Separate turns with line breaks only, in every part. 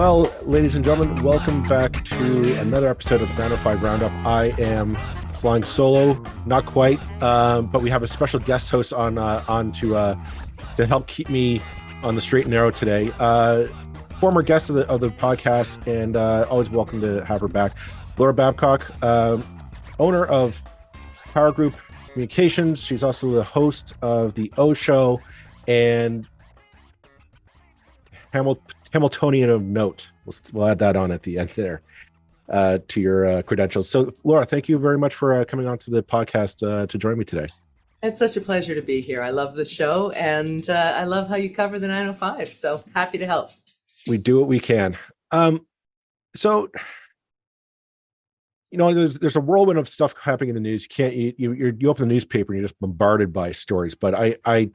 Well, ladies and gentlemen, welcome back to another episode of the 905 Roundup. I am flying solo, not quite, but we have a special guest host on to help keep me on the straight and narrow today. Former guest of the podcast, and always welcome to have her back. Laura Babcock, owner of Power Group Communications. She's also the host of the O Show and Hamiltonian of note. We'll add that on at the end there to your credentials. So, Laura, thank you very much for coming on to the podcast to join me today.
It's such a pleasure to be here. I love the show, and I love how you cover the 905. So happy to help.
We do what we can. So, you know, there's a whirlwind of stuff happening in the news. You open the newspaper and you're just bombarded by stories. But I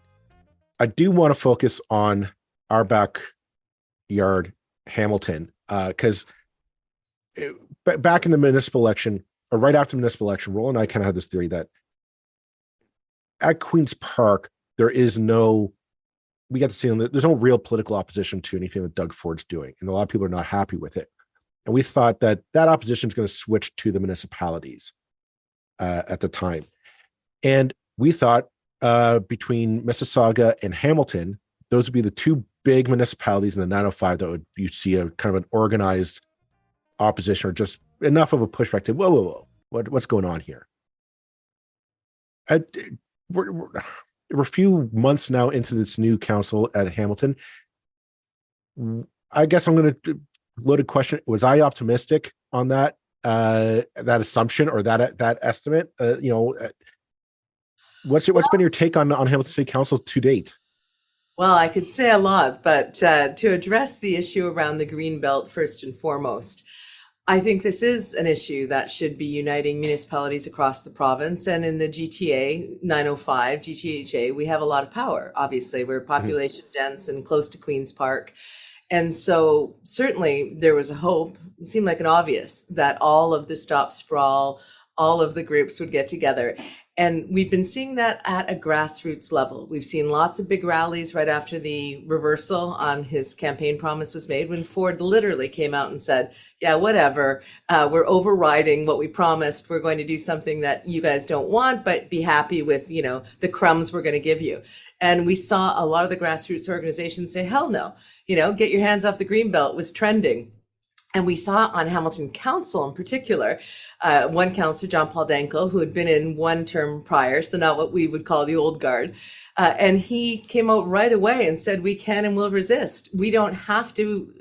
do want to focus on our backyard, Hamilton, because back in the municipal election, or right after the municipal election, Roland and I kind of had this theory that at Queen's Park, there's no real political opposition to anything that Doug Ford's doing. And a lot of people are not happy with it. And we thought that opposition is going to switch to the municipalities at the time. And we thought between Mississauga and Hamilton, those would be the two big municipalities in the 905 that you'd see a kind of an organized opposition, or just enough of a pushback to, whoa, what's going on here? We're a few months now into this new council at Hamilton. I guess I'm going to loaded question. Was I optimistic on that assumption or that estimate? What's been your take on Hamilton City Council to date?
Well, I could say a lot, but to address the issue around the green belt first and foremost, I think this is an issue that should be uniting municipalities across the province. And in the GTA 905, GTHA, we have a lot of power. Obviously, we're population dense and close to Queen's Park. And so certainly there was a hope, it seemed like an obvious, that all of the Stop Sprawl, all of the groups would get together. And we've been seeing that at a grassroots level. We've seen lots of big rallies right after the reversal on his campaign promise was made, when Ford literally came out and said, yeah, whatever, we're overriding what we promised. We're going to do something that you guys don't want, but be happy with, the crumbs we're going to give you. And we saw a lot of the grassroots organizations say, hell no, get your hands off the greenbelt was trending. And we saw on Hamilton Council in particular, one councillor, John Paul Dankel, who had been in one term prior, so not what we would call the old guard. And he came out right away and said, we can and will resist. We don't have to,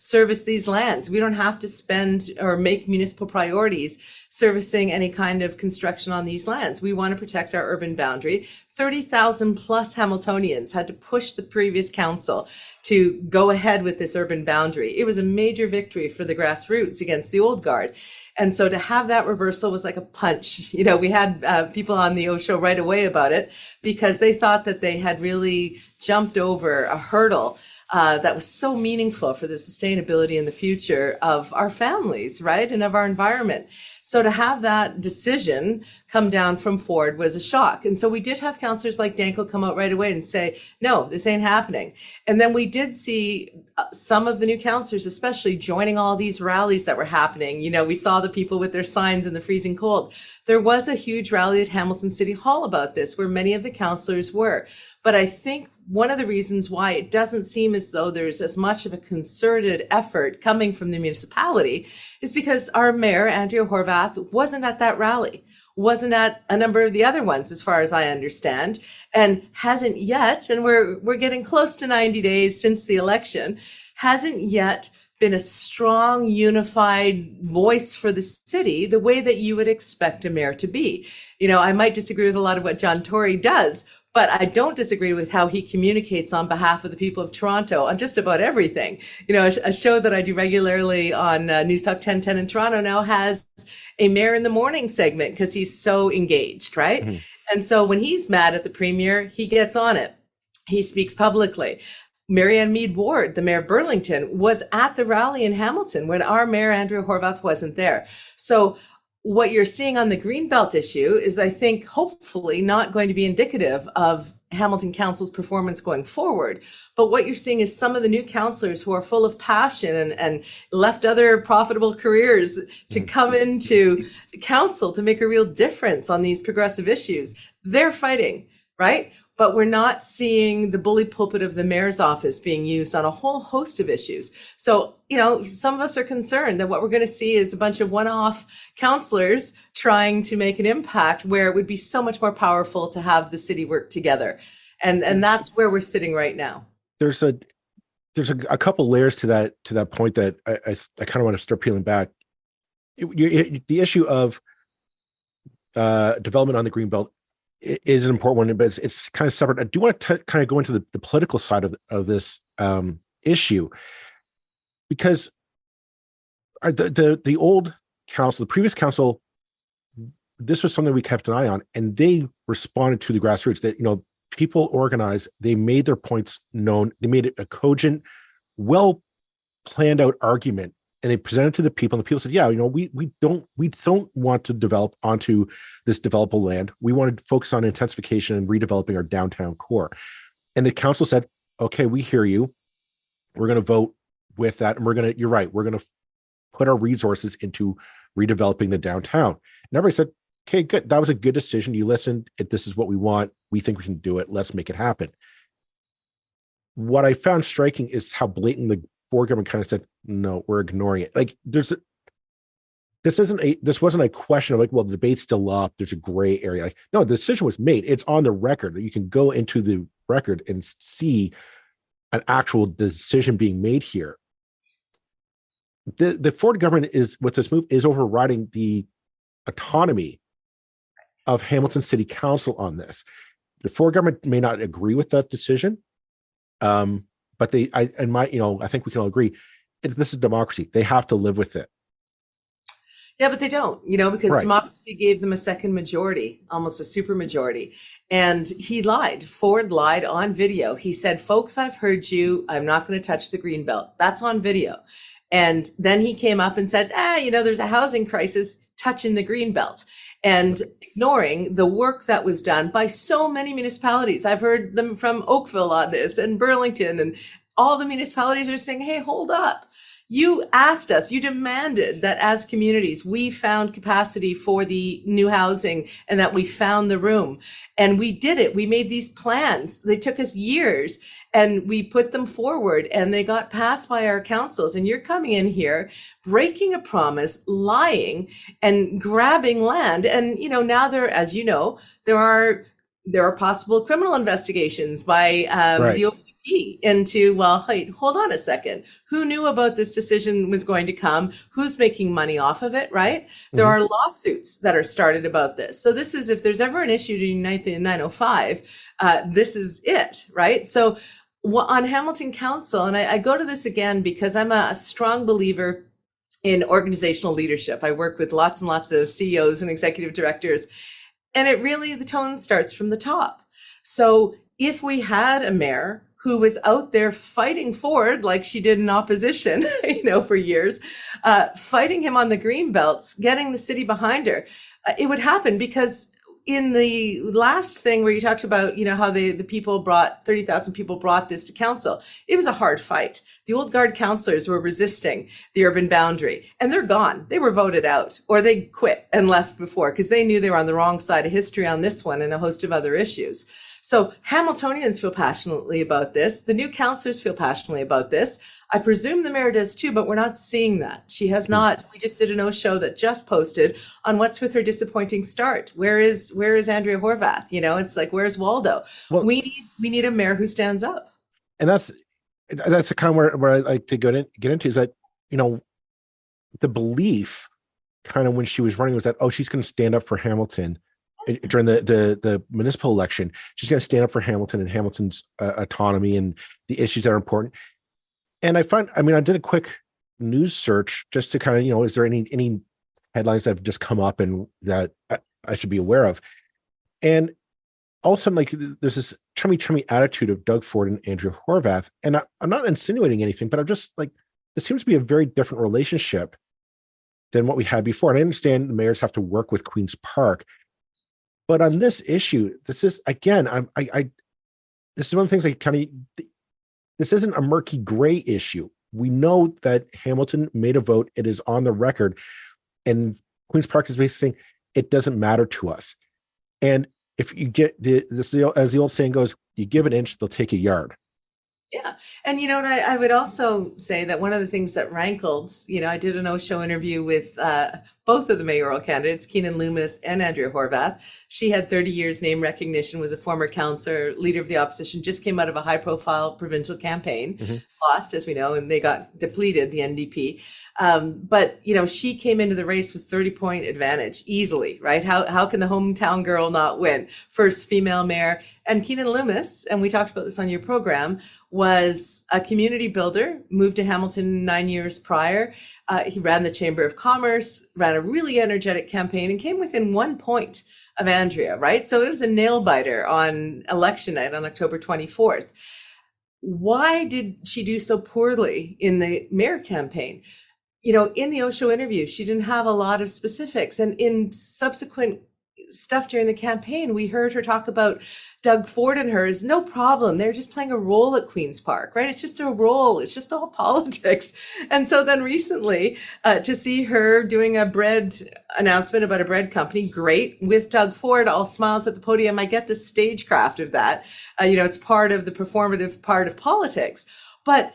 service these lands. We don't have to spend or make municipal priorities servicing any kind of construction on these lands. We want to protect our urban boundary. 30,000 plus Hamiltonians had to push the previous council to go ahead with this urban boundary. It was a major victory for the grassroots against the old guard. And so to have that reversal was like a punch. We had people on the O Show right away about it, because they thought that they had really jumped over a hurdle that was so meaningful for the sustainability in the future of our families, right? And of our environment. So to have that decision come down from Ford was a shock. And so we did have councillors like Danko come out right away and say, no, this ain't happening. And then we did see some of the new councillors, especially, joining all these rallies that were happening. We saw the people with their signs in the freezing cold. There was a huge rally at Hamilton City Hall about this, where many of the councillors were. But I think one of the reasons why it doesn't seem as though there's as much of a concerted effort coming from the municipality is because our mayor, Andrea Horwath, wasn't at that rally, wasn't at a number of the other ones, as far as I understand, and hasn't yet, and we're getting close to 90 days since the election, hasn't yet been a strong, unified voice for the city the way that you would expect a mayor to be. I might disagree with a lot of what John Tory does, but I don't disagree with how he communicates on behalf of the people of Toronto on just about everything. A show that I do regularly on News Talk 1010 in Toronto now has a Mayor in the Morning segment, because he's so engaged, right? Mm-hmm. And so when he's mad at the premier, he gets on it. He speaks publicly. Marianne Mead Ward, the mayor of Burlington, was at the rally in Hamilton when our mayor, Andrea Horwath, wasn't there. So what you're seeing on the Greenbelt issue is, I think, hopefully not going to be indicative of Hamilton Council's performance going forward. But what you're seeing is some of the new councillors who are full of passion and left other profitable careers to come into council to make a real difference on these progressive issues. They're fighting, right? But we're not seeing the bully pulpit of the mayor's office being used on a whole host of issues. So, some of us are concerned that what we're going to see is a bunch of one-off councillors trying to make an impact where it would be so much more powerful to have the city work together. And that's where we're sitting right now.
There's a couple layers to that point that I kind of want to start peeling back. The issue of development on the Greenbelt is an important one, but it's kind of separate. I do want to kind of go into the political side of this issue, because the old council, the previous council, this was something we kept an eye on, and they responded to the grassroots. That people organized, they made their points known, they made it a cogent, well planned out argument, and they presented to the people, and the people said, yeah, we don't want to develop onto this developable land. We want to focus on intensification and redeveloping our downtown core. And the council said, okay, we hear you. We're going to vote with that. And you're right, we're going to put our resources into redeveloping the downtown. And everybody said, okay, good. That was a good decision. You listened. This is what we want. We think we can do it. Let's make it happen. What I found striking is how blatant the Ford government kind of said, no, we're ignoring it. Like this wasn't a question of like, well, the debate's still up, there's a gray area. Like, no, the decision was made. It's on the record. You can go into the record and see an actual decision being made here. The Ford government with this move is overriding the autonomy of Hamilton City Council on this. The Ford government may not agree with that decision, but I think we can all agree, this is democracy. They have to live with it.
Yeah, but they don't, because
right.
Democracy gave them a second majority, almost a super majority. And he lied. Ford lied on video. He said, folks, I've heard you. I'm not going to touch the Greenbelt. That's on video. And then he came up and said, there's a housing crisis, touching the Greenbelt, and ignoring the work that was done by so many municipalities. I've heard them from Oakville on this, and Burlington, and all the municipalities are saying, hey, hold up. You asked us, you demanded that as communities, we found capacity for the new housing and that we found the room. And we did it. We made these plans. They took us years and we put them forward and they got passed by our councils. And you're coming in here, breaking a promise, lying and grabbing land. And, now there are possible criminal investigations by
right.
the into, hey, hold on a second. Who knew about this decision was going to come? Who's making money off of it, right? Mm-hmm. There are lawsuits that are started about this. So this is, if there's ever an issue to unite the 905, this is it, right? So on Hamilton Council, and I go to this again because I'm a strong believer in organizational leadership. I work with lots and lots of CEOs and executive directors, and the tone starts from the top. So if we had a mayor who was out there fighting Ford like she did in opposition, for years, fighting him on the Greenbelts, getting the city behind her, it would happen. Because in the last thing where you talked about, how the people 30,000 people brought this to council, it was a hard fight. The old guard councillors were resisting the urban boundary, and they're gone. They were voted out, or they quit and left before, because they knew they were on the wrong side of history on this one and a host of other issues. So Hamiltonians feel passionately about this. The new councillors feel passionately about this. I presume the mayor does too, but we're not seeing that. She has not. We just did a no-show that just posted on what's with her disappointing start. Where is Andrea Horwath? It's like, where's Waldo? Well, we need a mayor who stands up.
And that's the kind of where I like to get into is that, the belief kind of when she was running was that, she's going to stand up for Hamilton during the municipal election. She's going to stand up for Hamilton and Hamilton's autonomy and the issues that are important. And I did a quick news search just to kind of, is there any headlines that have just come up and that I should be aware of? And all of a sudden, there's this chummy attitude of Doug Ford and Andrea Horwath. And I'm not insinuating anything, but I'm just like, this seems to be a very different relationship than what we had before. And I understand the mayors have to work with Queen's Park, but on this issue, this is, again, this is one of the things I kind of, this isn't a murky gray issue. We know that Hamilton made a vote. It is on the record. And Queen's Park is basically saying it doesn't matter to us. And if you get as the old saying goes, you give an inch, they'll take a yard.
Yeah. And and I would also say that one of the things that rankled, I did an show interview with both of the mayoral candidates, Keenan Loomis and Andrea Horwath. She had 30 years name recognition, was a former councillor, leader of the opposition, just came out of a high profile provincial campaign, lost, as we know, and they got depleted, the NDP. But she came into the race with 30-point advantage easily, right? How can the hometown girl not win? First female mayor. And Keenan Loomis, and we talked about this on your program, was a community builder, moved to Hamilton 9 years prior. He ran the Chamber of Commerce, ran a really energetic campaign, and came within 1 point of Andrea, right? So it was a nail biter on election night on October 24th. Why did she do so poorly in the mayor campaign? In the Osho interview, she didn't have a lot of specifics. And in subsequent stuff during the campaign, we heard her talk about Doug Ford and her is no problem. They're just playing a role at Queen's Park, right? It's just a role. It's just all politics. And so then recently to see her doing a bread announcement about a bread company, great, with Doug Ford, all smiles at the podium. I get the stagecraft of that. It's part of the performative part of politics. But,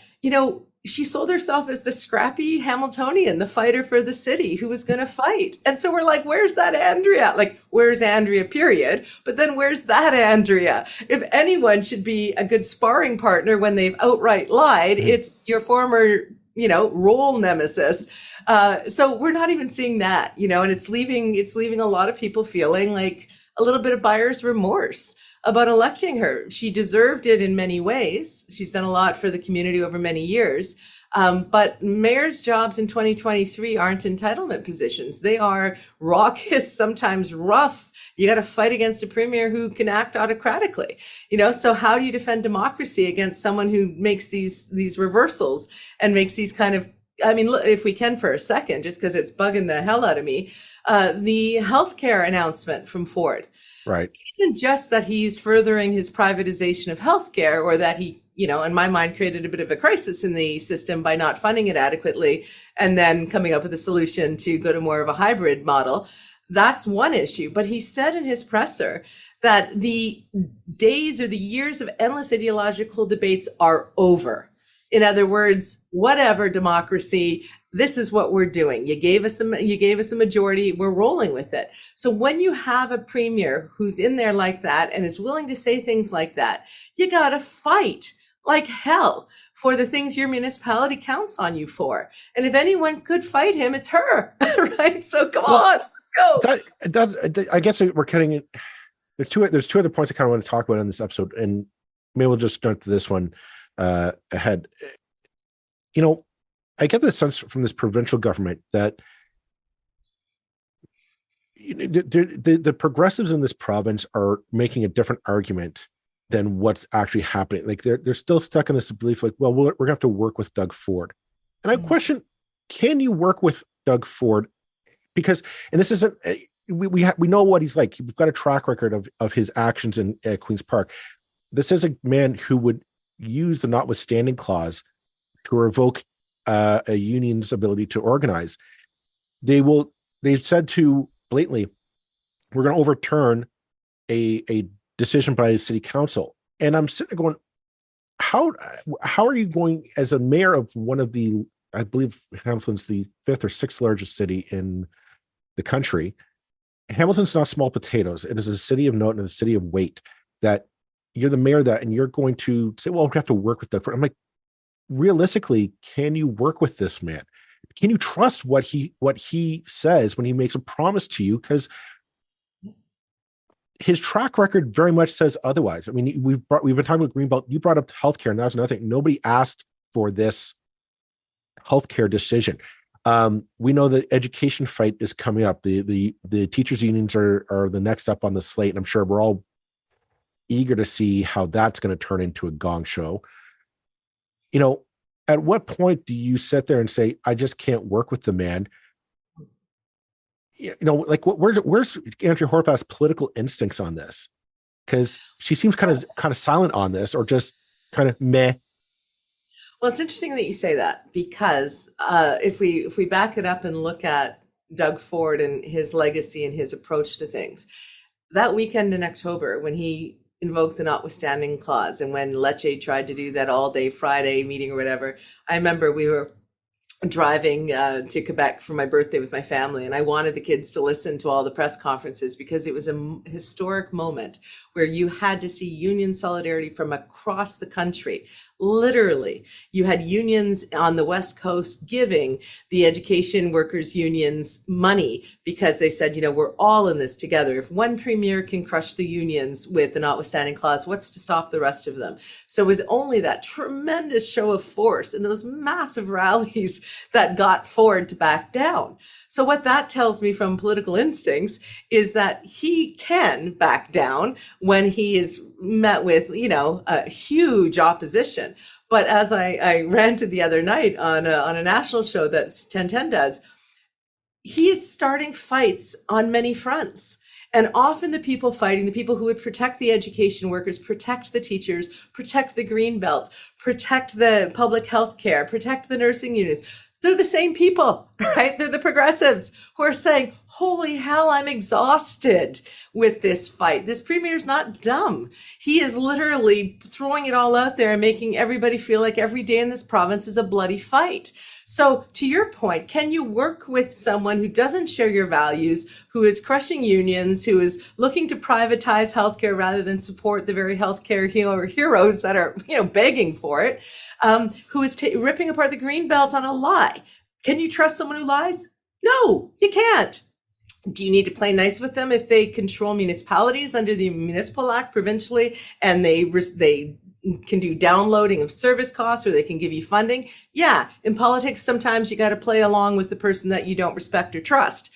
she sold herself as the scrappy Hamiltonian, the fighter for the city who was going to fight. And so we're like, where's that Andrea? Like, where's Andrea, period? But then where's that Andrea? If anyone should be a good sparring partner when they've outright lied, it's your former, role nemesis. So we're not even seeing that, and it's leaving a lot of people feeling like a little bit of buyer's remorse about electing her. She deserved it in many ways. She's done a lot for the community over many years. But mayor's jobs in 2023 aren't entitlement positions. They are raucous, sometimes rough. You got to fight against a premier who can act autocratically. So how do you defend democracy against someone who makes these reversals and makes these kind of, look, if we can for a second, just because it's bugging the hell out of me, the healthcare announcement from Ford.
Right.
It isn't just that he's furthering his privatization of healthcare, or that he, in my mind, created a bit of a crisis in the system by not funding it adequately and then coming up with a solution to go to more of a hybrid model. That's one issue. But he said in his presser that the days or the years of endless ideological debates are over. In other words, whatever democracy, this is what we're doing. You gave us a majority, we're rolling with it. So when you have a premier who's in there like that and is willing to say things like that, you got to fight like hell for the things your municipality counts on you for. And if anyone could fight him, it's her, right? So come on, let's
go. I guess we're cutting it. There's two other points I kind of want to talk about in this episode, and maybe we'll just start to this one ahead. I get the sense from this provincial government that the progressives in this province are making a different argument than what's actually happening. Like they're still stuck in this belief, like, well, we're gonna have to work with Doug Ford. And I question, can you work with Doug Ford? Because, and this isn't, we know what he's like. We've got a track record of his actions in Queen's Park. This is a man who would use the notwithstanding clause to revoke a union's ability to organize. They've said to blatantly, we're going to overturn a decision by the city council. And I'm sitting there going, how are you going as a mayor of one of the, I believe Hamilton's the 5th or 6th largest city in the country. Hamilton's not small potatoes. It is a city of note and a city of weight, that you're the mayor of that, and you're going to say, well, we have to work with that. I'm like, realistically, can you work with this man? Can you trust what he says when he makes a promise to you? Because his track record very much says otherwise. I mean, we've been talking about Greenbelt. You brought up healthcare, and that was another thing. Nobody asked for this healthcare decision. We know the education fight is coming up. The teachers' unions are the next up on the slate, and I'm sure we're all eager to see how that's going to turn into a gong show. At what point do you sit there and say, I just can't work with the man? Like where's Andrea Horwath's political instincts on this? Because she seems kind of silent on this, or just kind of meh.
Well, it's interesting that you say that because if we back it up and look at Doug Ford and his legacy and his approach to things, that weekend in October when he invoked the notwithstanding clause and when Lecce tried to do that all day Friday meeting or whatever, I remember we were driving to Quebec for my birthday with my family, and I wanted the kids to listen to all the press conferences because it was a historic moment where you had to see union solidarity from across the country. Literally, you had unions on the West Coast giving the education workers unions money because they said, we're all in this together. If one premier can crush the unions with the notwithstanding clause, what's to stop the rest of them? So it was only that tremendous show of force and those massive rallies that got Ford to back down. So what that tells me from political instincts is that he can back down when he is met with, a huge opposition. But as I ranted the other night on a national show that 1010 does, he is starting fights on many fronts. And often the people fighting, the people who would protect the education workers, protect the teachers, protect the green belt, protect the public health care, protect the nursing units, they're the same people, right? They're the progressives who are saying, holy hell, I'm exhausted with this fight. This premier's not dumb. He is literally throwing it all out there and making everybody feel like every day in this province is a bloody fight. So to your point, can you work with someone who doesn't share your values, who is crushing unions, who is looking to privatize healthcare rather than support the very healthcare heroes that are, begging for it, who is ripping apart the green belt on a lie? Can you trust someone who lies? No, you can't. Do you need to play nice with them if they control municipalities under the Municipal Act provincially and they can do downloading of service costs or they can give you funding? Yeah, in politics, sometimes you got to play along with the person that you don't respect or trust.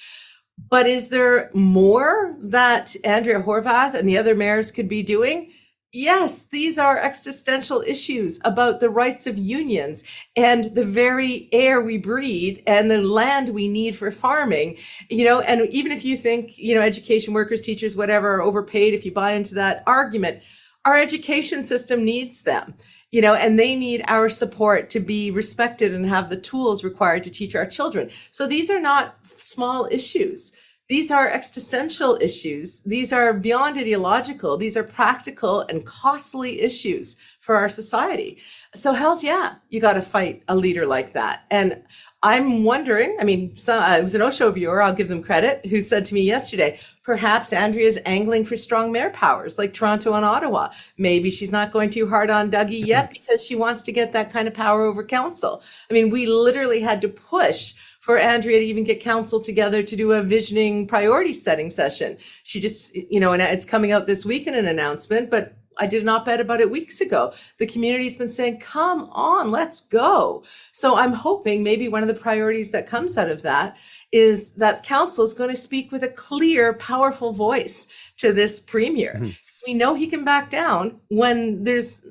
But is there more that Andrea Horwath and the other mayors could be doing? Yes, these are existential issues about the rights of unions and the very air we breathe and the land we need for farming, and even if you think, education workers, teachers, whatever, are overpaid, if you buy into that argument, our education system needs them, and they need our support to be respected and have the tools required to teach our children. So these are not small issues. These are existential issues. These are beyond ideological. These are practical and costly issues for our society. So hell's yeah, you got to fight a leader like that. And I'm wondering, it was an Osho viewer, I'll give them credit, who said to me yesterday, perhaps Andrea's angling for strong mayor powers like Toronto and Ottawa. Maybe she's not going too hard on Dougie yet because she wants to get that kind of power over council. We literally had to push for Andrea to even get council together to do a visioning priority setting session. She just, and it's coming out this week in an announcement, but I did an op-ed about it weeks ago. The community's been saying, come on, let's go. So I'm hoping maybe one of the priorities that comes out of that is that council is going to speak with a clear, powerful voice to this premier. Mm-hmm. Because we know he can back down when there's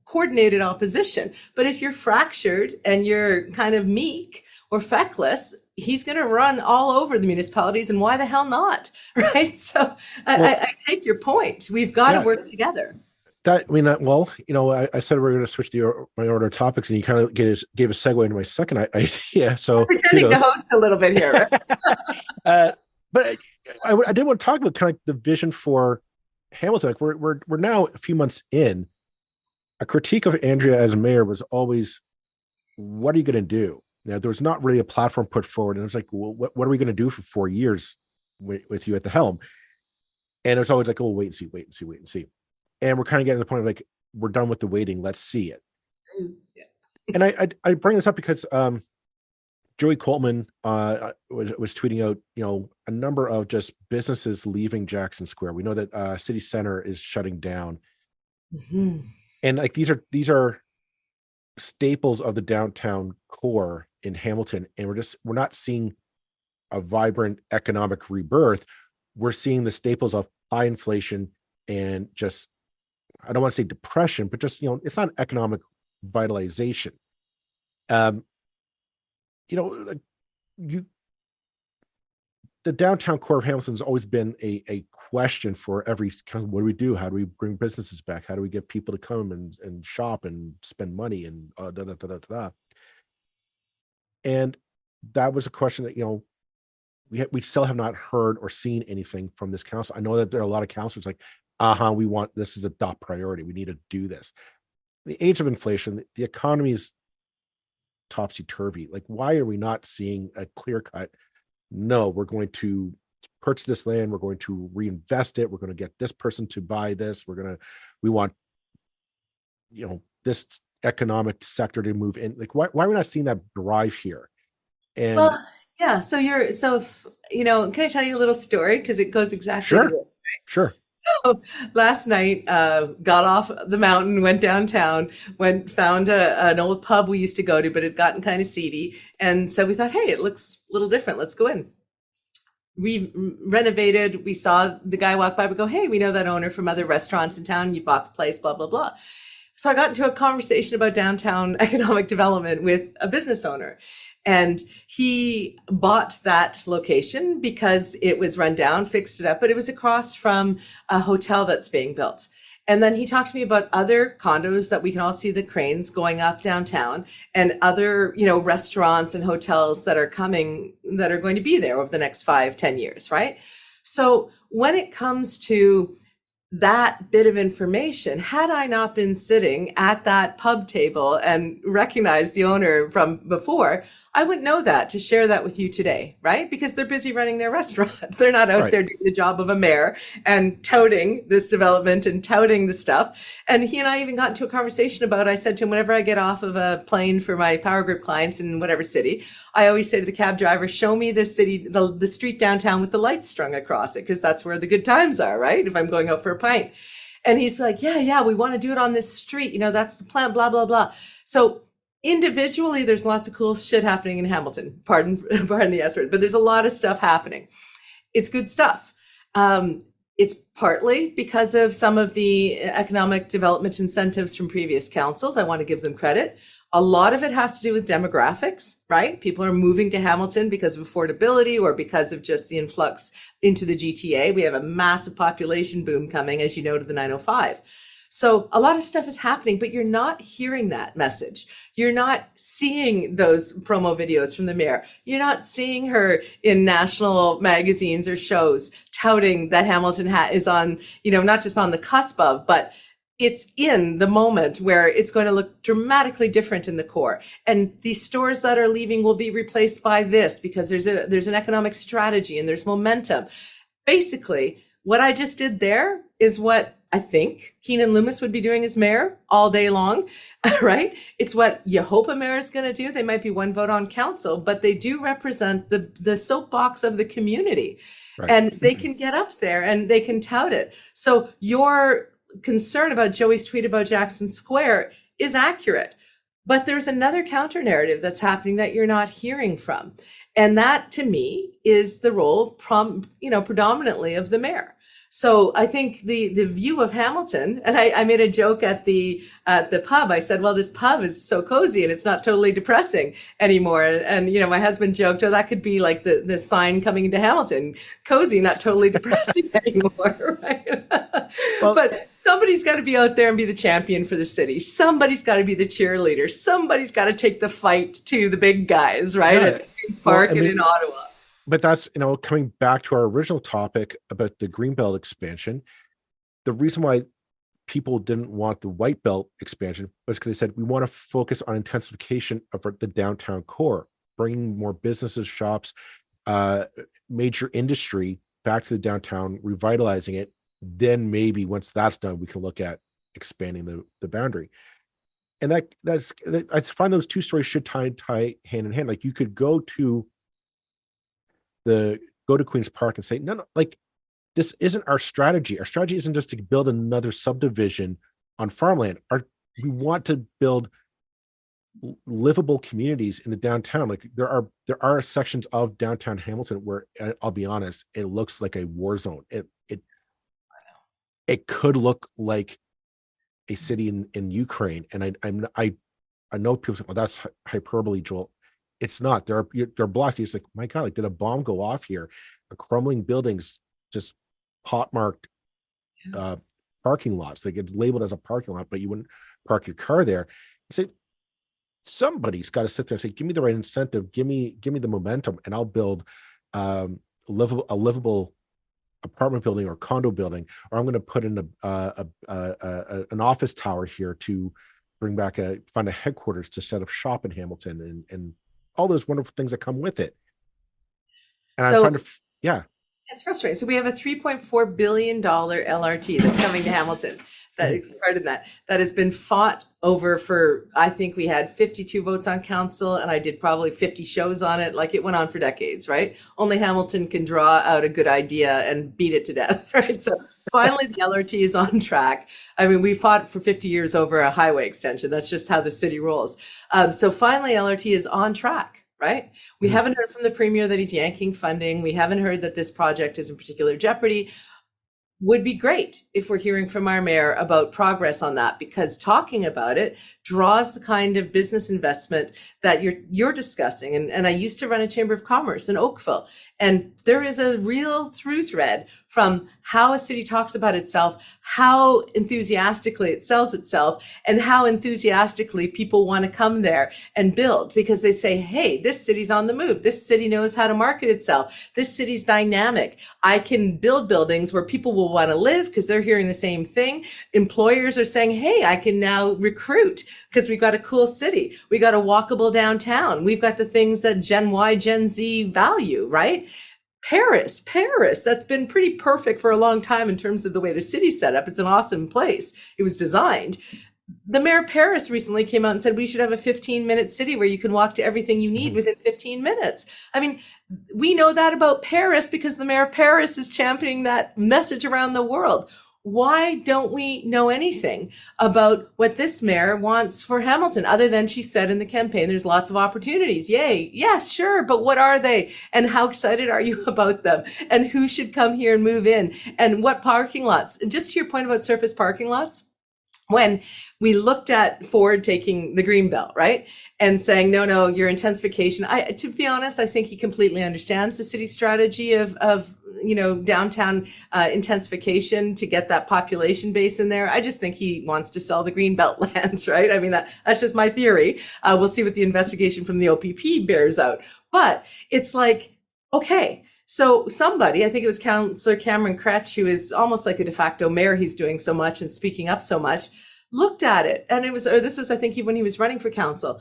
coordinated opposition. But if you're fractured and you're kind of meek or feckless, he's going to run all over the municipalities, and why the hell not, right? So I take your point. We've got to work together.
I said we were going to switch my order of topics, and you kind of gave a segue into my second idea. So
I'm pretending to host a little bit here.
Right? But I did want to talk about kind of the vision for Hamilton. Like we're now a few months in. A critique of Andrea as mayor was always, what are you going to do? Now, there was not really a platform put forward. And it was like, well, what are we going to do for 4 years with you at the helm? And it was always like, oh, wait and see. And we're kind of getting to the point of like, we're done with the waiting. Let's see it. Yeah. And I bring this up because Joey Coleman was tweeting out, a number of just businesses leaving Jackson Square. We know that City Center is shutting down. Mm-hmm. And like, these are staples of the downtown core in Hamilton, and we're not seeing a vibrant economic rebirth. We're seeing the staples of high inflation and just, I don't want to say depression, but just, it's not economic vitalization. The downtown core of Hamilton has always been a question for every kind of, what do we do? How do we bring businesses back? How do we get people to come and shop and spend money and da, da, da, da, da. And that was a question that, we still have not heard or seen anything from this council. I know that there are a lot of councils like, we want, this is a top priority. We need to do this. In the age of inflation, the economy is topsy-turvy. Like, why are we not seeing a clear cut? No, we're going to purchase this land. We're going to reinvest it. We're going to get this person to buy this. We want, this economic sector to move in. Like, why are we not seeing that drive here? And
Well, yeah. Can I tell you a little story? Because it goes exactly to
sure,
it.
sure.
So last night, got off the mountain, went downtown, found an old pub we used to go to, but it had gotten kind of seedy. And so we thought, hey, it looks a little different. Let's go in. We renovated. We saw the guy walk by. We go, hey, we know that owner from other restaurants in town. You bought the place, blah, blah, blah. So I got into a conversation about downtown economic development with a business owner. And he bought that location because it was run down, fixed it up, but it was across from a hotel that's being built. And then he talked to me about other condos that we can all see the cranes going up downtown, and other, restaurants and hotels that are coming, that are going to be there over the next 5-10 years, right? So when it comes to that bit of information, had I not been sitting at that pub table and recognized the owner from before, I wouldn't know that to share that with you today, right? Because they're busy running their restaurant. They're not out there doing the job of a mayor and touting this development and touting the stuff. And he and I even got into a conversation about, I said to him, whenever I get off of a plane for my power group clients in whatever city, I always say to the cab driver, show me the city, the street downtown with the lights strung across it, because that's where the good times are, right? If I'm going out for a pint. And he's like, yeah, we want to do it on this street. That's the plan, blah, blah, blah. So individually, there's lots of cool shit happening in Hamilton. Pardon the S word, but there's a lot of stuff happening. It's good stuff. It's partly because of some of the economic development incentives from previous councils. I want to give them credit. A lot of it has to do with demographics, right? People are moving to Hamilton because of affordability or because of just the influx into the GTA. We have a massive population boom coming, as you know, to the 905. So a lot of stuff is happening, but you're not hearing that message. You're not seeing those promo videos from the mayor. You're not seeing her in national magazines or shows touting that Hamilton is on, not just on the cusp of, but it's in the moment where it's going to look dramatically different in the core. And these stores that are leaving will be replaced by this because there's an economic strategy and there's momentum. Basically, what I just did there is what I think Keenan Loomis would be doing as mayor all day long, right? It's what you hope a mayor is going to do. They might be one vote on council, but they do represent the soapbox of the community. Right. And they can get up there and they can tout it. So your concern about Joey's tweet about Jackson Square is accurate. But there's another counter narrative that's happening that you're not hearing from. And that, to me, is the role predominantly of the mayor. So I think the view of Hamilton, and I made a joke at the pub. I said, well, this pub is so cozy and it's not totally depressing anymore. And my husband joked, oh, that could be like the sign coming into Hamilton, cozy, not totally depressing anymore, right? Well, but somebody's got to be out there and be the champion for the city. Somebody's got to be the cheerleader. Somebody's got to take the fight to the big guys, right? Yeah. At Queen's Park and in Ottawa.
But that's, coming back to our original topic about the Greenbelt expansion, the reason why people didn't want the White Belt expansion was because they said, we want to focus on intensification of the downtown core, bringing more businesses, shops, major industry back to the downtown, revitalizing it. Then maybe once that's done, we can look at expanding the boundary. And that's I find those two stories should tie hand in hand. Like, you could go to Queen's Park and say, no, like, this isn't our strategy. Our strategy isn't just to build another subdivision on farmland. We want to build livable communities in the downtown. Like, there are sections of downtown Hamilton where, I'll be honest, it looks like a war zone. It could look like a city in Ukraine. And I know people say, well, that's hyperbole, Joel. It's not. There are blocks. It's like, my God, like, did a bomb go off here? The crumbling buildings, just pot-marked parking lots. They get labeled as a parking lot, but you wouldn't park your car there. You say, somebody's got to sit there and say, give me the right incentive, give me the momentum, and I'll build a livable apartment building or condo building, or I'm going to put in an office tower here to bring back find a headquarters to set up shop in Hamilton, and all those wonderful things that come with it. And I'm trying to, yeah.
It's frustrating. So we have a $3.4 billion LRT that's coming to Hamilton. That is part of that has been fought over for, I think we had 52 votes on council, and I did probably 50 shows on it. Like, it went on for decades, right? Only Hamilton can draw out a good idea and beat it to death, right? So finally the LRT is on track. I mean, we fought for 50 years over a highway extension. That's just how the city rolls. So finally LRT is on track. Right? We haven't heard from the premier that he's yanking funding. We haven't heard that this project is in particular jeopardy. Would be great if we're hearing from our mayor about progress on that, because talking about it draws the kind of business investment that you're discussing. And I used to run a chamber of commerce in Oakville, and there is a real through thread from how a city talks about itself, how enthusiastically it sells itself, and how enthusiastically people want to come there and build, because they say, hey, this city's on the move. This city knows how to market itself. This city's dynamic. I can build buildings where people will want to live because they're hearing the same thing. Employers are saying, hey, I can now recruit because we've got a cool city. We got a walkable downtown. We've got the things that Gen Y, Gen Z value, right? Paris, that's been pretty perfect for a long time in terms of the way the city's set up. It's an awesome place. It was designed. The mayor of Paris recently came out and said we should have a 15-minute city where you can walk to everything you need within 15 minutes. I mean, we know that about Paris because the mayor of Paris is championing that message around the world. Why don't we know anything about what this mayor wants for Hamilton, other than she said in the campaign, there's lots of opportunities. Yay. Yes, sure. But what are they? And how excited are you about them? And who should come here and move in? And what parking lots? And just to your point about surface parking lots, when we looked at Ford taking the Greenbelt, right, and saying, no, your intensification, to be honest, I think he completely understands the city's strategy of downtown intensification to get that population base in there. I just think he wants to sell the Greenbelt lands, right? I mean, that's just my theory. We'll see what the investigation from the OPP bears out. But it's like, okay, so somebody, I think it was Councillor Cameron Kretsch, who is almost like a de facto mayor, he's doing so much and speaking up so much, looked at it. And this is, I think, when he was running for council.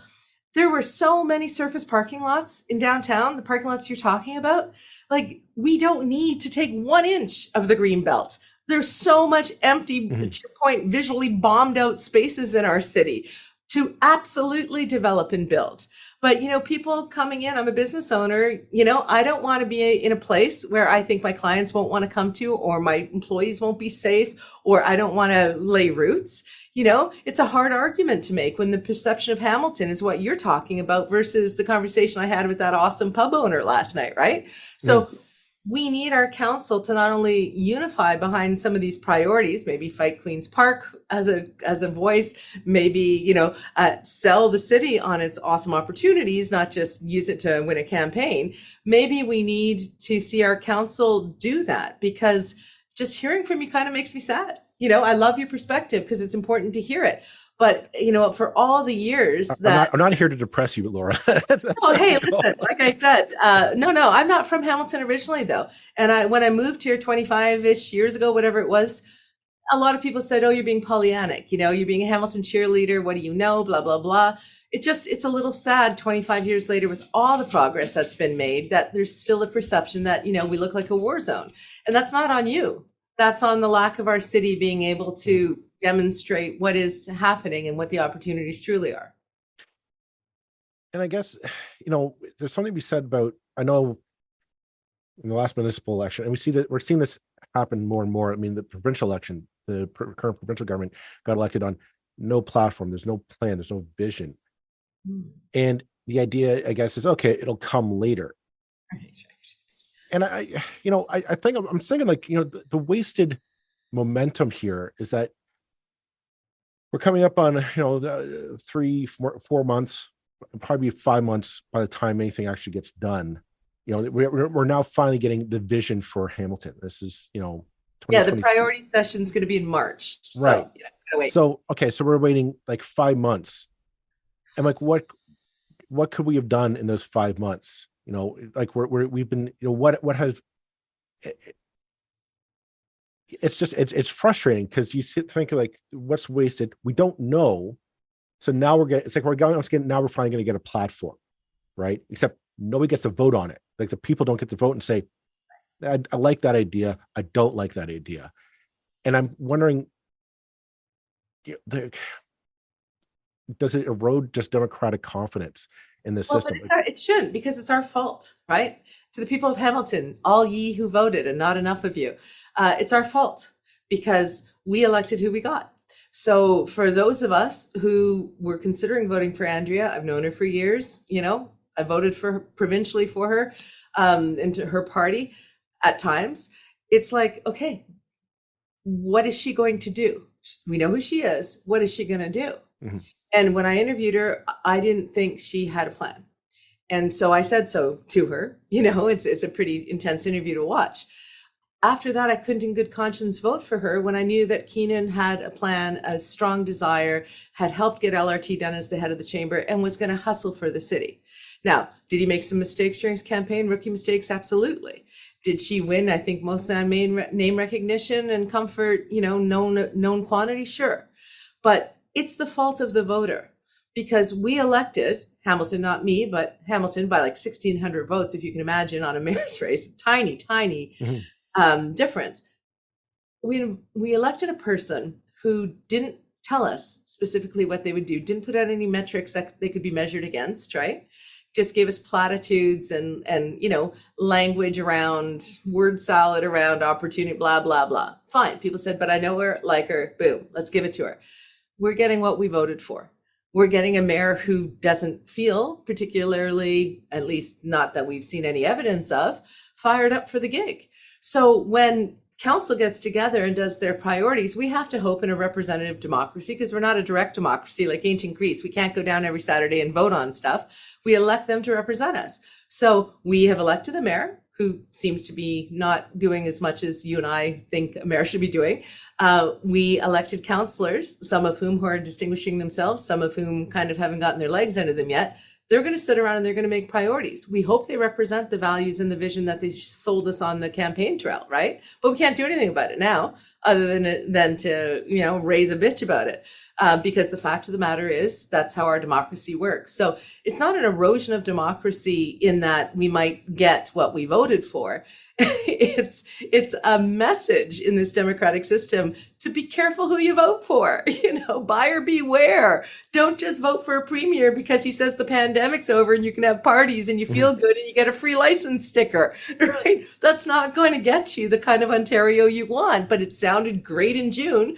There were so many surface parking lots in downtown, the parking lots you're talking about. Like, we don't need to take 1 inch of the green belt. There's so much empty, to your point, visually bombed out spaces in our city to absolutely develop and build. But, people coming in, I'm a business owner, I don't want to be in a place where I think my clients won't want to come to, or my employees won't be safe, or I don't want to lay roots. It's a hard argument to make when the perception of Hamilton is what you're talking about versus the conversation I had with that awesome pub owner last night, right? So we need our council to not only unify behind some of these priorities, maybe fight Queen's Park as a voice, maybe, sell the city on its awesome opportunities, not just use it to win a campaign. Maybe we need to see our council do that, because just hearing from you kind of makes me sad. I love your perspective because it's important to hear it. But, for all the years that...
I'm not here to depress you, Laura.
Oh, hey, listen, like I said, no, I'm not from Hamilton originally, though. And when I moved here 25-ish years ago, whatever it was, a lot of people said, oh, you're being Pollyannic. You're being a Hamilton cheerleader. What do you know? Blah, blah, blah. It's a little sad 25 years later with all the progress that's been made that there's still a perception that, we look like a war zone. And that's not on you. That's on the lack of our city being able to demonstrate what is happening and what the opportunities truly are.
And I guess, there's something to be said about, I know in the last municipal election, and we're seeing this happen more and more. I mean, the provincial election, the current provincial government got elected on no platform. There's no plan. There's no vision. And the idea, I guess, is, okay, it'll come later. Right. And I think I'm thinking, like, the wasted momentum here is that we're coming up on, 3-4 months, probably 5 months by the time anything actually gets done. We're now finally getting the vision for Hamilton. This is,
Yeah, the
2020.
priority session is going to be in March.
Right.
So, wait.
So, okay, so we're waiting like 5 months. And like, what could we have done in those 5 months? Like we've been, what has, it's frustrating because you think like what's wasted. We don't know. So now it's like now we're finally going to get a platform, right? Except nobody gets to vote on it. Like the people don't get to vote and say, I like that idea. I don't like that idea. And I'm wondering, does it erode just democratic confidence in the system?
But it shouldn't, because it's our fault, right? To the people of Hamilton, all ye who voted, and not enough of you, it's our fault because we elected who we got. So for those of us who were considering voting for Andrea, I've known her for years, I voted for her provincially for her, into her party at times. It's like, okay, what is she going to do? We know who she is. What is she going to do? Mm-hmm. And when I interviewed her, I didn't think she had a plan. And so I said so to her. It's a pretty intense interview to watch. After that, I couldn't in good conscience vote for her when I knew that Keenan had a plan, a strong desire, had helped get LRT done as the head of the chamber, and was going to hustle for the city. Now, did he make some mistakes during his campaign? Rookie mistakes? Absolutely. Did she win, I think, most on name recognition and comfort, known quantity? Sure. But it's the fault of the voter, because we elected Hamilton, not me, but Hamilton by like 1,600 votes, if you can imagine, on a mayor's race, tiny difference. We elected a person who didn't tell us specifically what they would do, didn't put out any metrics that they could be measured against, right? Just gave us platitudes and language around word salad around opportunity, blah, blah, blah. Fine. People said, but I know her, like her, boom, let's give it to her. We're getting what we voted for. We're getting a mayor who doesn't feel particularly, at least not that we've seen any evidence of, fired up for the gig. So when council gets together and does their priorities, we have to hope in a representative democracy, because we're not a direct democracy like ancient Greece. We can't go down every Saturday and vote on stuff. We elect them to represent us. So we have elected a mayor who seems to be not doing as much as you and I think a mayor should be doing. We elected councillors, some of whom who are distinguishing themselves, some of whom kind of haven't gotten their legs under them yet. They're going to sit around and they're going to make priorities. We hope they represent the values and the vision that they sold us on the campaign trail, right? But we can't do anything about it now, other than to raise a bitch about it, because the fact of the matter is that's how our democracy works. So it's not an erosion of democracy in that we might get what we voted for. It's a message in this democratic system to be careful who you vote for. Buyer beware. Don't just vote for a premier because he says the pandemic's over and you can have parties and you feel good and you get a free license sticker, right? That's not going to get you the kind of Ontario you want, but it sounded great in June,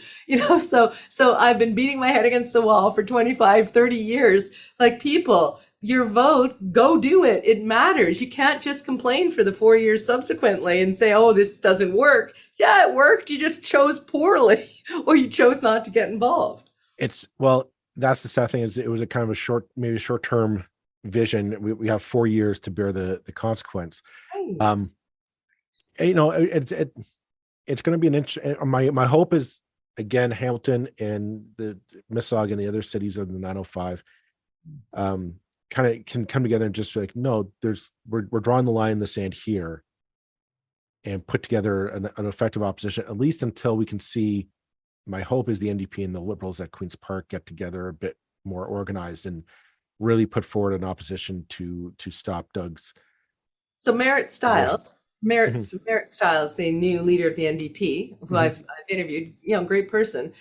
so I've been beating my head against the wall for 25, 30 years. Like, people, your vote, go do it. It matters. You can't just complain for the 4 years subsequently and say, oh, this doesn't work. Yeah, it worked. You just chose poorly or you chose not to get involved.
That's the sad thing, is it was a kind of a short-term vision. We have 4 years to bear the consequence. Right. It's going to be an interesting. My hope is, again, Hamilton and the Mississauga and the other cities of the 905 kind of can come together and just be like, no, we're drawing the line in the sand here, and put together an effective opposition, at least until we can see. My hope is the NDP and the Liberals at Queen's Park get together a bit more organized and really put forward an opposition to stop Doug's.
So Merritt Stiles, the new leader of the NDP, who I've interviewed, great person.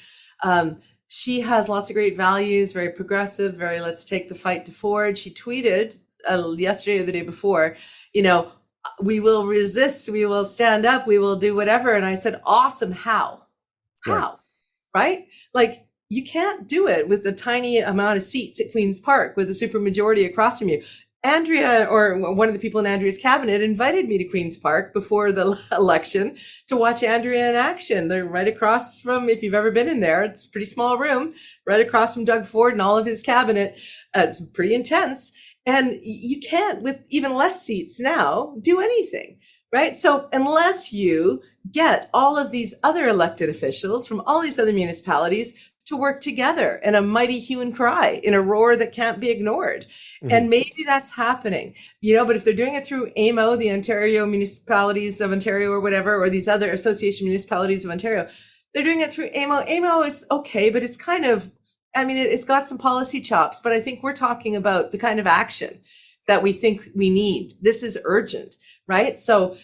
She has lots of great values, very progressive, very let's take the fight to forward. She tweeted yesterday or the day before, we will resist, we will stand up, we will do whatever. And I said, awesome. How? Right? Like, you can't do it with the tiny amount of seats at Queen's Park with a supermajority across from you. Andrea, or one of the people in Andrea's cabinet, invited me to Queen's Park before the election to watch Andrea in action. They're right across from, if you've ever been in there, it's a pretty small room, right across from Doug Ford and all of his cabinet. It's pretty intense. And you can't, with even less seats now, do anything, right? So unless you get all of these other elected officials from all these other municipalities to work together in a mighty hue and cry, in a roar that can't be ignored. And maybe that's happening, but if they're doing it through AMO, the Ontario Municipalities of Ontario or whatever, or these other Association Municipalities of Ontario, they're doing it through AMO. AMO is okay, but it's kind of, it's got some policy chops, but I think we're talking about the kind of action that we think we need. This is urgent, right? So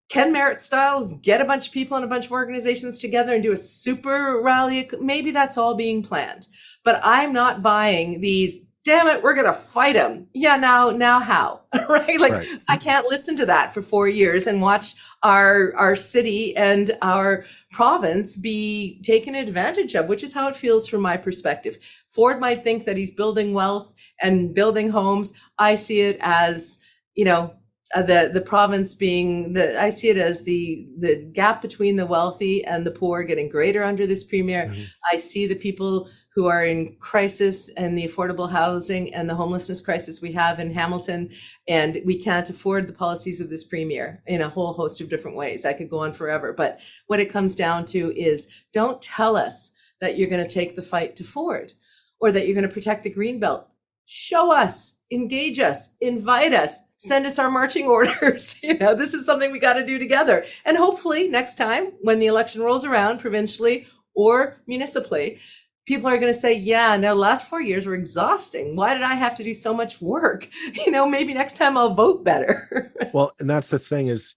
can Merit Styles get a bunch of people and a bunch of organizations together and do a super rally? Maybe that's all being planned, but I'm not buying these, damn it, we're going to fight them. Yeah, now how? Right? Like, I can't listen to that for 4 years and watch our city and our province be taken advantage of, which is how it feels from my perspective. Ford might think that he's building wealth and building homes. I see it as, the province being I see it as the gap between the wealthy and the poor getting greater under this premier. I see the people who are in crisis and the affordable housing and the homelessness crisis we have in Hamilton, and we can't afford the policies of this premier in a whole host of different ways. I could go on forever, but what it comes down to is, don't tell us that you're going to take the fight to Ford or that you're going to protect the Greenbelt. Show us, engage us, invite us, send us our marching orders. This is something we got to do together. And hopefully next time when the election rolls around, provincially or municipally, people are going to say, yeah, no, the last 4 years were exhausting. Why did I have to do so much work? Maybe next time I'll vote better.
Well, and that's the thing is,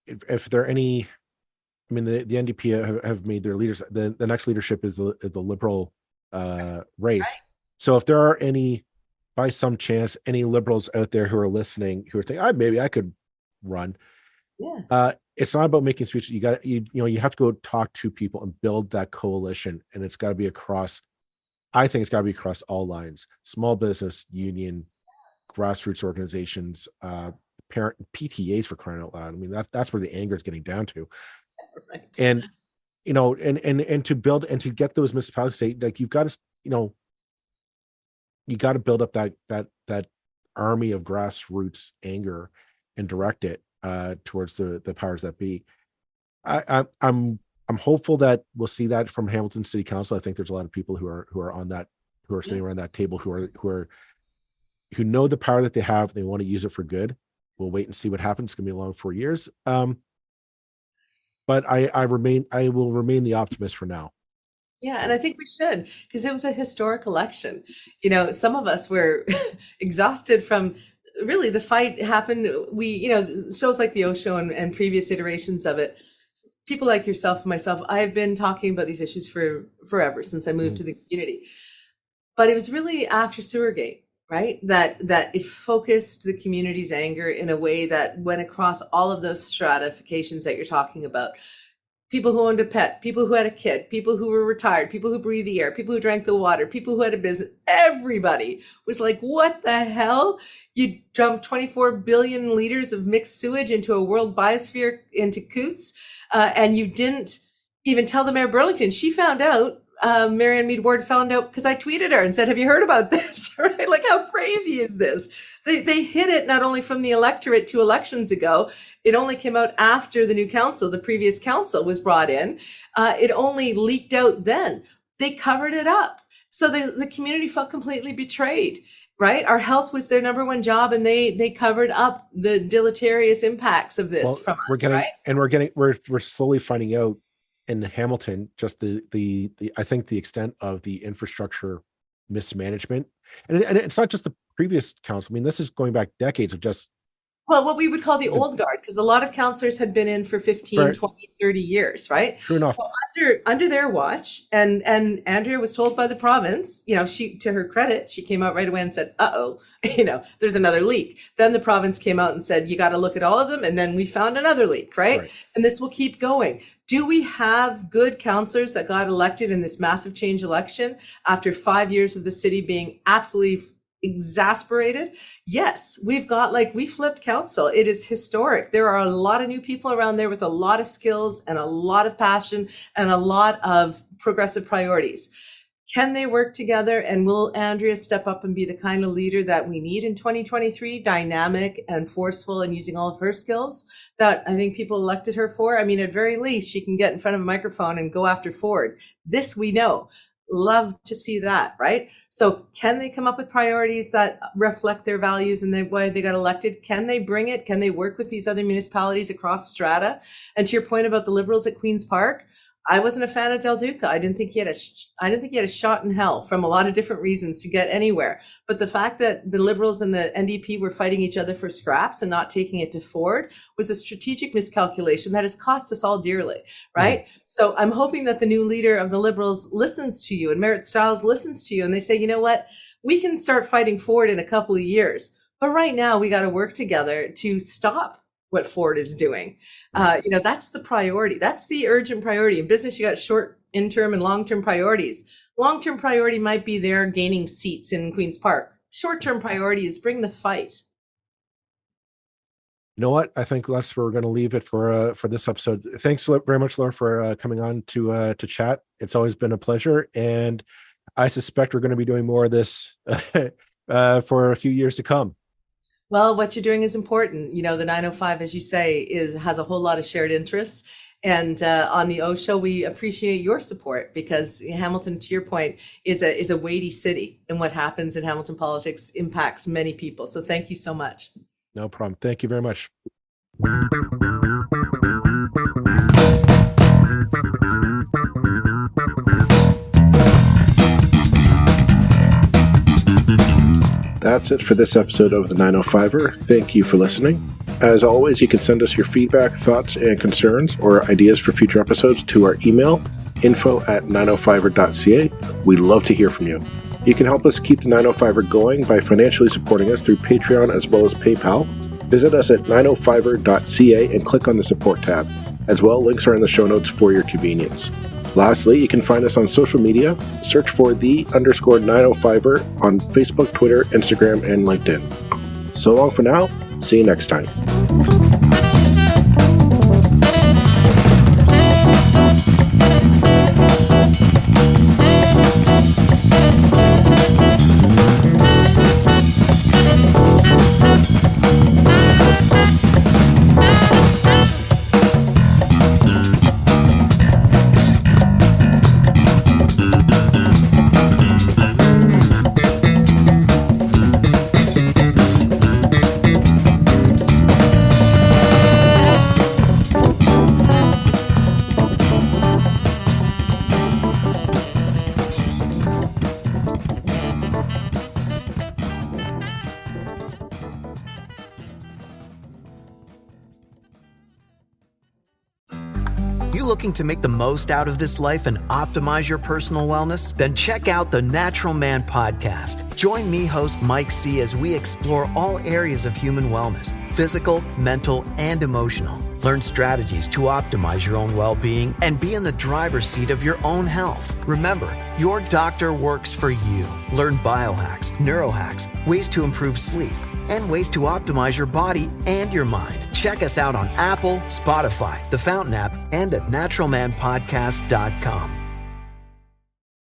if there are any, the NDP have made their leaders, the next leadership is the Liberal race. Right. So if there are any, by some chance, any Liberals out there who are listening, who are thinking, maybe I could run. Yeah. It's not about making speeches. You have to go talk to people and build that coalition. And it's got to be across all lines: small business, union, grassroots organizations, parent PTAs, for crying out loud. That's where the anger is getting down to. Right. And, and to build and to get those municipalities to say, like, you've got to, you got to build up that army of grassroots anger and direct it towards the powers that be. I'm hopeful that we'll see that from Hamilton City Council. I think there's a lot of people who are on that, who are sitting around that table, who know the power that they have. They want to use it for good. We'll wait and see what happens. It's going to be a long 4 years. But I will remain the optimist for now.
Yeah, and I think we should, because it was a historic election. Some of us were exhausted from, really, the fight happened. We, shows like the O Show and previous iterations of it, people like yourself and myself, I've been talking about these issues for forever, since I moved to the community. But it was really after Sewergate, right, that it focused the community's anger in a way that went across all of those stratifications that you're talking about. People who owned a pet, people who had a kid, people who were retired, people who breathed the air, people who drank the water, people who had a business. Everybody was like, what the hell? You dumped 24 billion liters of mixed sewage into a world biosphere, into Coots, and you didn't even tell the Mayor of Burlington. She found out, Marianne Mead Ward found out because I tweeted her and said, have you heard about this? Right? Like, how crazy is this? They hid it not only from the electorate 2 elections ago. It only came out after the new council, the previous council, was brought in. It only leaked out then. They covered it up. So the community felt completely betrayed, right? Our health was their number one job, and they covered up the deleterious impacts of this from us, right?
And we're slowly finding out in Hamilton just the I think the extent of the infrastructure mismanagement, and it's not just the previous council. I mean, this is going back decades of just,
well, what we would call the old guard, because a lot of councillors had been in for 15, right, 20, 30 years, right?
True enough.
So under their watch, and Andrea was told by the province, she, to her credit, she came out right away and said, there's another leak. Then the province came out and said, you got to look at all of them. And then we found another leak, right? And this will keep going. Do we have good councillors that got elected in this massive change election after 5 years of the city being absolutely exasperated? Yes, we flipped council. It is historic. There are a lot of new people around there with a lot of skills and a lot of passion and a lot of progressive priorities. Can they work together? And will Andrea step up and be the kind of leader that we need in 2023, dynamic and forceful and using all of her skills that I think people elected her for? I mean, at very least, she can get in front of a microphone and go after Ford. This we know. Love to see that, right? So can they come up with priorities that reflect their values and the way they got elected? Can they bring it? Can they work with these other municipalities across strata? And to your point about the Liberals at Queen's Park, I wasn't a fan of Del Duca. I didn't think he had a shot in hell from a lot of different reasons to get anywhere. But the fact that the Liberals and the NDP were fighting each other for scraps and not taking it to Ford was a strategic miscalculation that has cost us all dearly, right? Mm-hmm. So I'm hoping that the new leader of the Liberals listens to you and Merritt Stiles listens to you and they say, you know what, we can start fighting Ford in a couple of years. But right now we got to work together to stop what Ford is doing. That's the priority. That's the urgent priority. In business, you got short, interim, and long-term priorities. Long-term priority might be there gaining seats in Queen's Park. Short-term priority is bring the fight.
You know what? I think that's where we're going to leave it for this episode. Thanks very much, Laura, for coming on to chat. It's always been a pleasure, and I suspect we're going to be doing more of this for a few years to come.
Well, what you're doing is important. You know, the 905, as you say, has a whole lot of shared interests. And on the O Show, we appreciate your support because Hamilton, to your point, is a weighty city. And what happens in Hamilton politics impacts many people. So thank you so much.
No problem. Thank you very much. That's it for this episode of the 905er. Thank you for listening. As always, you can send us your feedback, thoughts, and concerns or ideas for future episodes to our email, info@905er.ca. We'd love to hear from you. You can help us keep the 905er going by financially supporting us through Patreon as well as PayPal. Visit us at 905er.ca and click on the support tab. As well, links are in the show notes for your convenience. Lastly, you can find us on social media. Search for _905er on Facebook, Twitter, Instagram, and LinkedIn. So long for now. See you next time.
Looking to make the most out of this life and optimize your personal wellness? Then check out the Natural Man Podcast. Join me, host Mike C., as we explore all areas of human wellness, physical, mental, and emotional. Learn strategies to optimize your own well-being and be in the driver's seat of your own health. Remember, your doctor works for you. Learn biohacks, neurohacks, ways to improve sleep, and ways to optimize your body and your mind. Check us out on Apple, Spotify, the Fountain app, and at naturalmanpodcast.com.